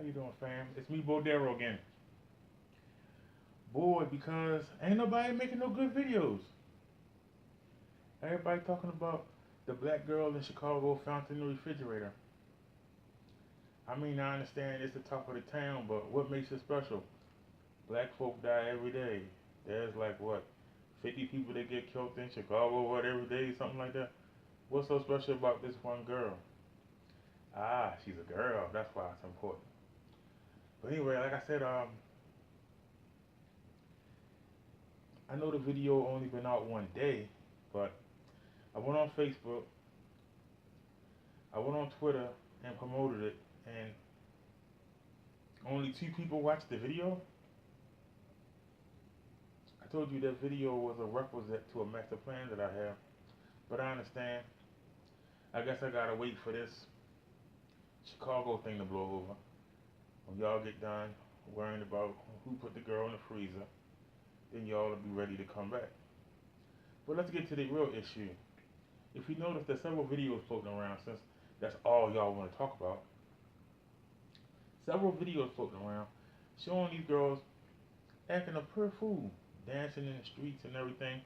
you doing, fam? It's me, Bodero, again. Bored because ain't nobody making no good videos. Everybody talking about the black girl in Chicago found in the refrigerator. I mean, I understand it's the top of the town, but what makes it special? Black folk die every day. There's like, what, 50 people that get killed in Chicago, what, every day, something like that? What's so special about this one girl? Ah, she's a girl. That's why it's important. But anyway, like I said, I know the video only been out one day, but I went on Facebook, I went on Twitter and promoted it, and only 2 people watched the video. I told you that video was a requisite to a master plan that I have, but I understand. I guess I gotta wait for this Chicago thing to blow over. When y'all get done worrying about who put the girl in the freezer, then y'all will be ready to come back. But let's get to the real issue. If you notice, there's several videos floating around, since that's all y'all want to talk about. Several videos floating around showing these girls acting a pure fool, dancing in the streets and everything.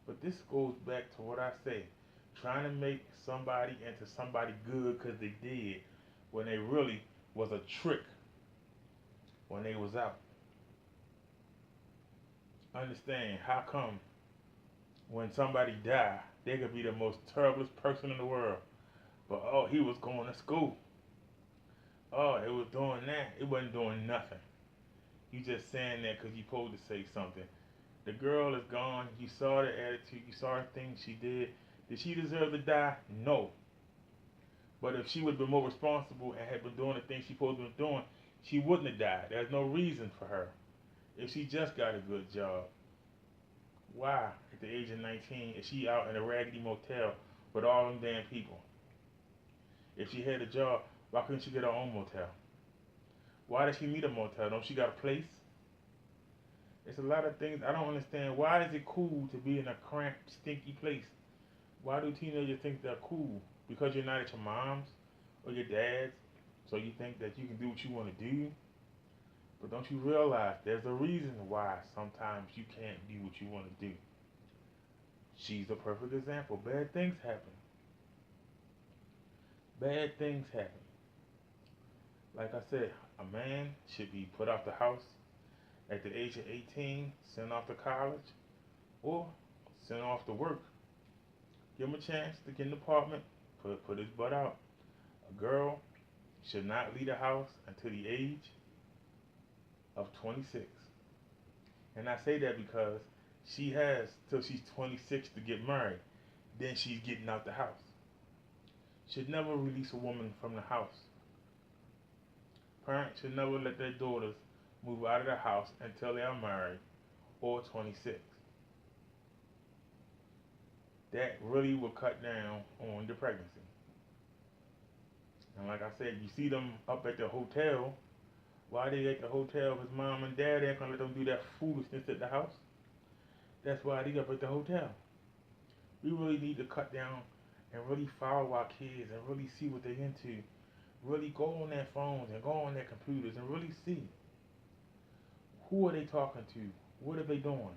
But this goes back to what I say, trying to make somebody into somebody good because they did, when they really was a trick when they was out. Understand, how come when somebody die, they could be the most terriblest person in the world, but oh, he was going to school. Oh, it was doing that. It wasn't doing nothing. You just saying that because you supposed to say something. The girl is gone. You saw the attitude. You saw the things she did. Did she deserve to die? No. But if she would have been more responsible and had been doing the things she supposed to be doing, she wouldn't have died. There's no reason for her. If she just got a good job, why, at the age of 19, is she out in a raggedy motel with all them damn people? If she had a job, why couldn't she get her own motel? Why does she need a motel? Don't she got a place? It's a lot of things I don't understand. Why is it cool to be in a cramped, stinky place? Why do teenagers think they're cool? Because you're not at your mom's or your dad's, so you think that you can do what you want to do? But don't you realize there's a reason why sometimes you can't do what you want to do? She's a perfect example. Bad things happen. Bad things happen. Like I said, a man should be put out the house at the age of 18, sent off to college, or sent off to work. Give him a chance to get an apartment, put his butt out. A girl should not leave the house until the age of 26. And I say that because she has till she's 26 to get married. Then she's getting out the house. Should never release a woman from the house. Parents should never let their daughters move out of the house until they are married or 26. That really will cut down on the pregnancy. And like I said, you see them up at the hotel. Why they at the hotel? Because mom and dad ain't gonna let them do that foolishness at the house. That's why they up at the hotel. We really need to cut down and really follow our kids and really see what they're into. Really go on their phones and go on their computers and really see who are they talking to, what are they doing.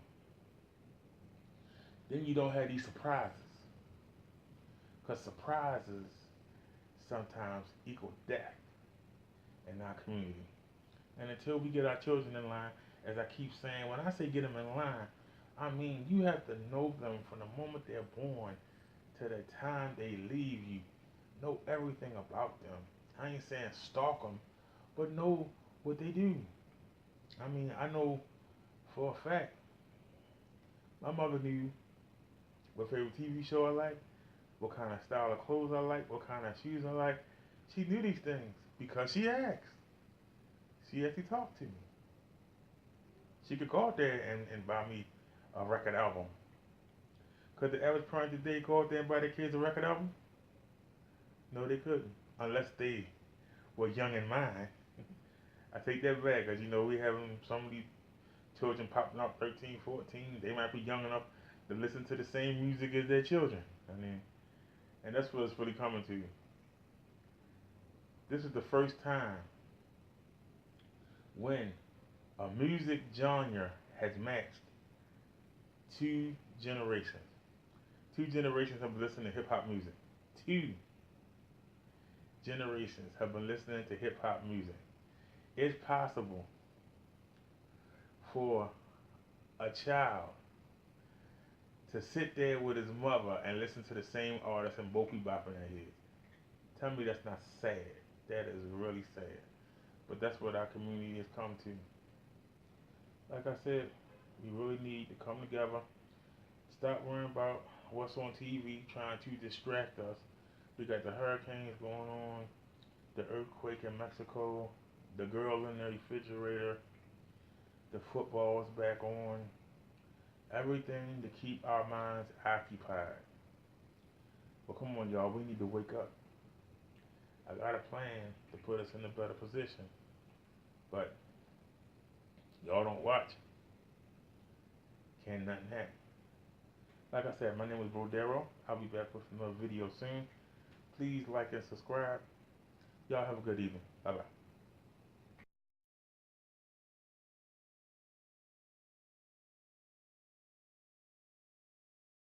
Then you don't have these surprises, because surprises sometimes equal death in our community. And until we get our children in line, as I keep saying, when I say get them in line, I mean you have to know them from the moment they're born to the time they leave you. Know everything about them. I ain't saying stalk them, but know what they do. I mean, I know for a fact, my mother knew what favorite TV show I like, what kind of style of clothes I like, what kind of shoes I like. She knew these things because she asked. She actually talked to me. She could go out there and buy me a record album. Could the average parent today go out there and buy their kids a record album? No, they couldn't, unless they were young in mind. I take that back, because you know we having some of these children popping up 13, 14. They might be young enough to listen to the same music as their children. I mean, and that's what it's really coming to. This is the first time when a music genre has matched two generations. Two generations have been listening to hip hop music. Two generations have been listening to hip hop music. It's possible for a child to sit there with his mother and listen to the same artist and both be bopping their heads. Tell me that's not sad. That is really sad. But that's what our community has come to. Like I said, we really need to come together. Stop worrying about what's on TV trying to distract us. We got the hurricanes going on, the earthquake in Mexico, the girl in the refrigerator, the football is back on. Everything to keep our minds occupied. But come on, y'all, we need to wake up. I got a plan to put us in a better position. But y'all don't watch. Can't nothing happen. Like I said, my name is Brodero. I'll be back with another video soon. Please like and subscribe. Y'all have a good evening. Bye bye.